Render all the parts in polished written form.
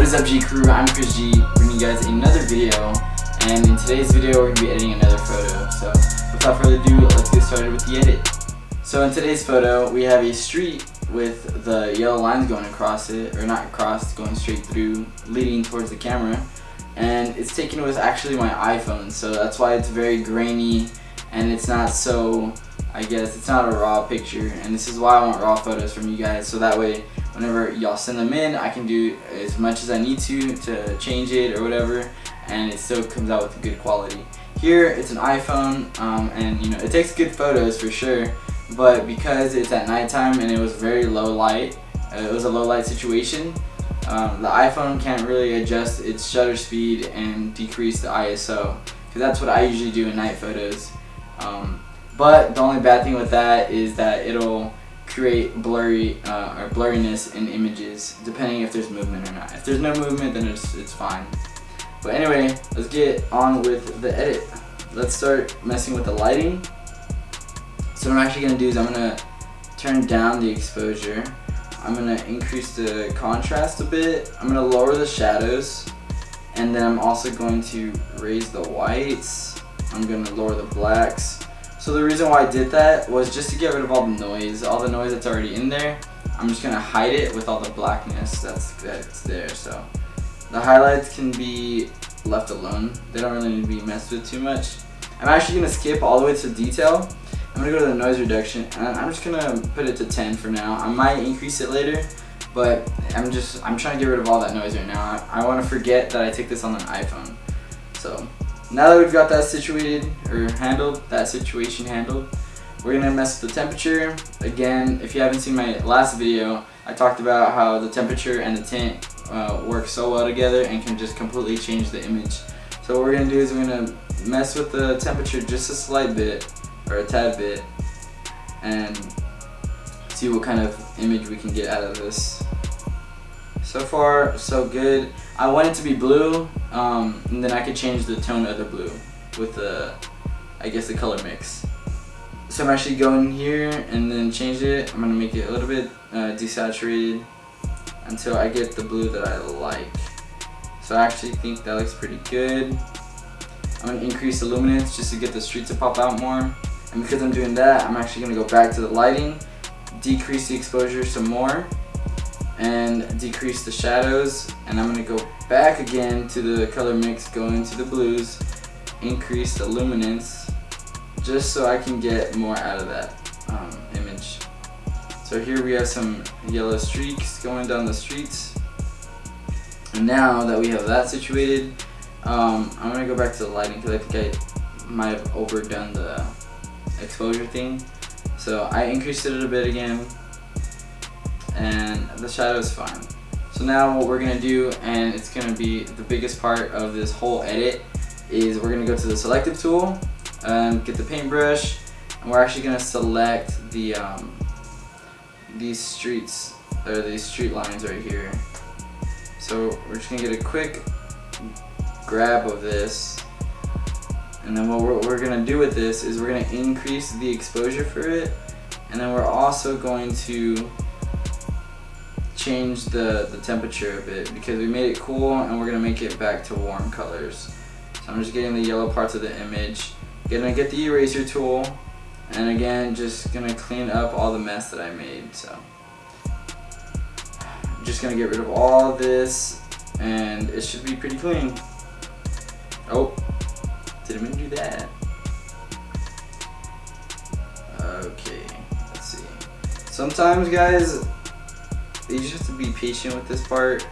is up, G Crew? I'm Chris G, bringing you guys another video, and in today's video we're going to be editing another photo. So without further ado, let's get started with the edit. So in today's photo we have a street with the yellow lines going across it, or not across, going straight through, leading towards the camera, and it's taken with actually my iPhone, so that's why it's very grainy and it's not so, I guess it's not a raw picture, and this is why I want raw photos from you guys, so that way whenever y'all send them in, I can do as much as I need to change it or whatever, and it still comes out with good quality. Here it's an iPhone, and you know, it takes good photos for sure, but because it's at nighttime and it was very low light, it was a low light situation, the iPhone can't really adjust its shutter speed and decrease the ISO, because that's what I usually do in night photos. But the only bad thing with that is that it'll create blurriness in images, depending if there's movement or not. If there's no movement, then it's fine. But anyway, let's get on with the edit. Let's start messing with the lighting. So what I'm actually going to do is I'm going to turn down the exposure. I'm going to increase the contrast a bit. I'm going to lower the shadows. And then I'm also going to raise the whites. I'm going to lower the blacks. So the reason why I did that was just to get rid of all the noise that's already in there. I'm just going to hide it with all the blackness that's there. So the highlights can be left alone. They don't really need to be messed with too much. I'm actually going to skip all the way to detail. I'm going to go to the noise reduction, and I'm just going to put it to 10 for now. I might increase it later, but I'm trying to get rid of all that noise right now. I want to forget that I take this on an iPhone. So now that we've got that situated, or handled, that situation handled, we're going to mess with the temperature. Again, if you haven't seen my last video, I talked about how the temperature and the tint work so well together and can just completely change the image. So what we're going to do is we're going to mess with the temperature just a slight bit, or a tad bit, and see what kind of image we can get out of this. So far, so good. I want it to be blue, and then I could change the tone of the blue with the, I guess, the color mix. So I'm actually going here and then change it. I'm going to make it a little bit desaturated until I get the blue that I like. So I actually think that looks pretty good. I'm going to increase the luminance just to get the street to pop out more. And because I'm doing that, I'm actually going to go back to the lighting, decrease the exposure some more, and decrease the shadows, and I'm going to go back again to the color mix, go into the blues, increase the luminance, just so I can get more out of that image. So here we have some yellow streaks going down the streets, and now that we have that situated, I'm going to go back to the lighting, because I think I might have overdone the exposure thing. So I increased it a bit again, and the shadow is fine. So now what we're going to do, and it's going to be the biggest part of this whole edit, is we're going to go to the selective tool, get the paintbrush, and we're actually going to select the these streets, or these street lines right here. So we're just going to get a quick grab of this, and then what we're going to do with this is we're going to increase the exposure for it, and then we're also going to change the temperature a bit, because we made it cool and we're going to make it back to warm colors. So I'm just getting the yellow parts of the image, going to get the eraser tool, and again just going to clean up all the mess that I made. So I'm just going to get rid of all this, and it should be pretty clean. Oh, didn't mean to do that. Okay, let's see. Sometimes, guys, you just have to be patient with this part,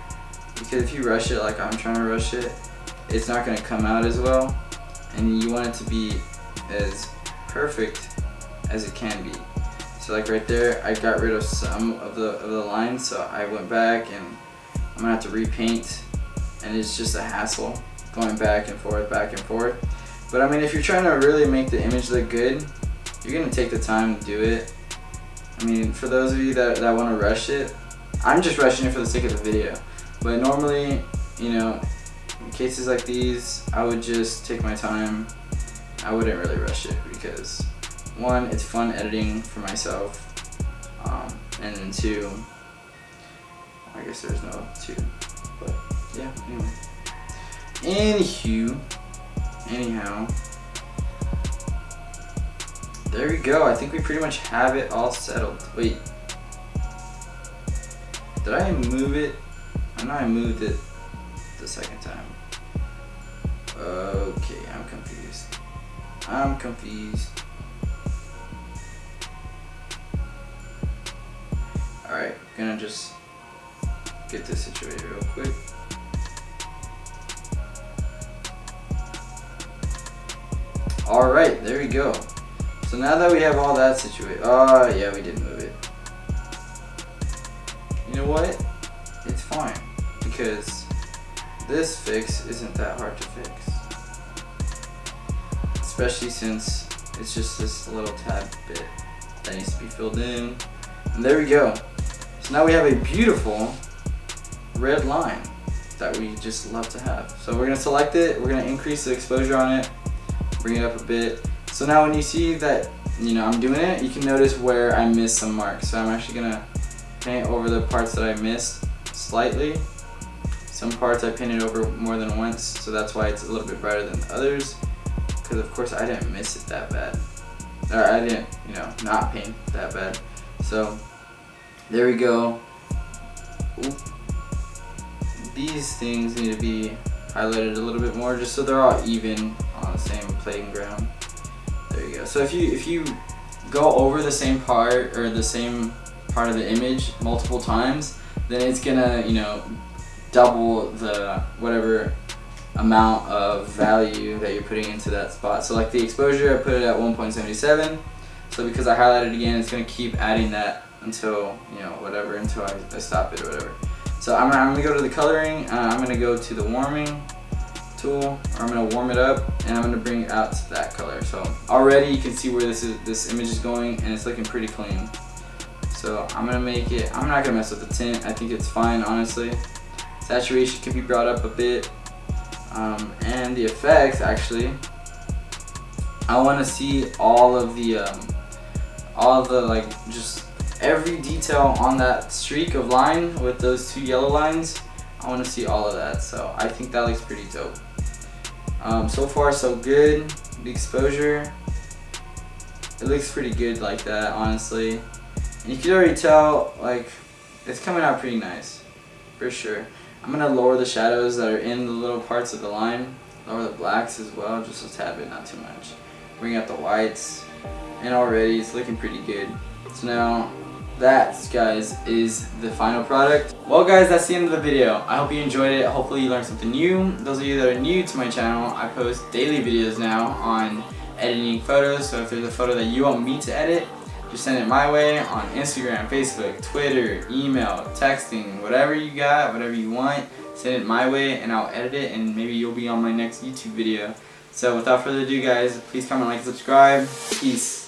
because if you rush it like I'm trying to rush it, it's not going to come out as well, and you want it to be as perfect as it can be. So like right there, I got rid of some of the lines, so I went back and I'm going to have to repaint, and it's just a hassle going back and forth, back and forth. But I mean, if you're trying to really make the image look good, you're going to take the time to do it. I mean, for those of you that want to rush it, I'm just rushing it for the sake of the video. But normally, you know, in cases like these, I would just take my time. I wouldn't really rush it, because one, it's fun editing for myself, and then two, I guess there's no two, but anyhow, there we go. I think we pretty much have it all settled. Wait, did I move it? I know I moved it the second time. Okay, I'm confused. Alright, gonna just get this situated real quick. Alright, there we go. So now that we have all that situated, oh yeah, we did move it. You know what? It's fine, because this fix isn't that hard to fix. Especially since it's just this little tad bit that needs to be filled in. And there we go. So now we have a beautiful red line that we just love to have. So we're gonna select it, we're gonna increase the exposure on it, bring it up a bit. So now when you see that, you know, I'm doing it, you can notice where I missed some marks. So I'm actually gonna paint over the parts that I missed slightly. Some parts I painted over more than once, so that's why it's a little bit brighter than others. Because of course I didn't miss it that bad. Or I didn't, you know, not paint that bad. So there we go. Oop. These things need to be highlighted a little bit more just so they're all even on the same playing ground. There you go. So if you go over the same part or the same part of the image multiple times, then it's gonna, you know, double the whatever amount of value that you're putting into that spot. So like the exposure, I put it at 1.77. So because I highlighted again, it's gonna keep adding that until, you know, whatever, until I stop it or whatever. So I'm gonna go to the coloring. I'm gonna go to the warming tool, or I'm gonna warm it up, and I'm gonna bring it out to that color. So already you can see where this image is going, and it's looking pretty clean. So I'm gonna make it. I'm not gonna mess with the tint. I think it's fine, honestly. Saturation can be brought up a bit, and the effects actually. I want to see all of the like just every detail on that streak of line with those two yellow lines. I want to see all of that, so I think that looks pretty dope. So far so good. The exposure, it looks pretty good like that, honestly. And you can already tell, like, it's coming out pretty nice, for sure. I'm gonna lower the shadows that are in the little parts of the line, lower the blacks as well, just a tad bit, not too much. Bring out the whites, and already it's looking pretty good. So now, that, guys, is the final product. Well, guys, that's the end of the video. I hope you enjoyed it. Hopefully you learned something new. Those of you that are new to my channel, I post daily videos now on editing photos. So if there's a photo that you want me to edit, just send it my way on Instagram, Facebook, Twitter, email, texting, whatever you got, whatever you want, send it my way and I'll edit it, and maybe you'll be on my next YouTube video. So without further ado, guys, please comment, like, subscribe. Peace.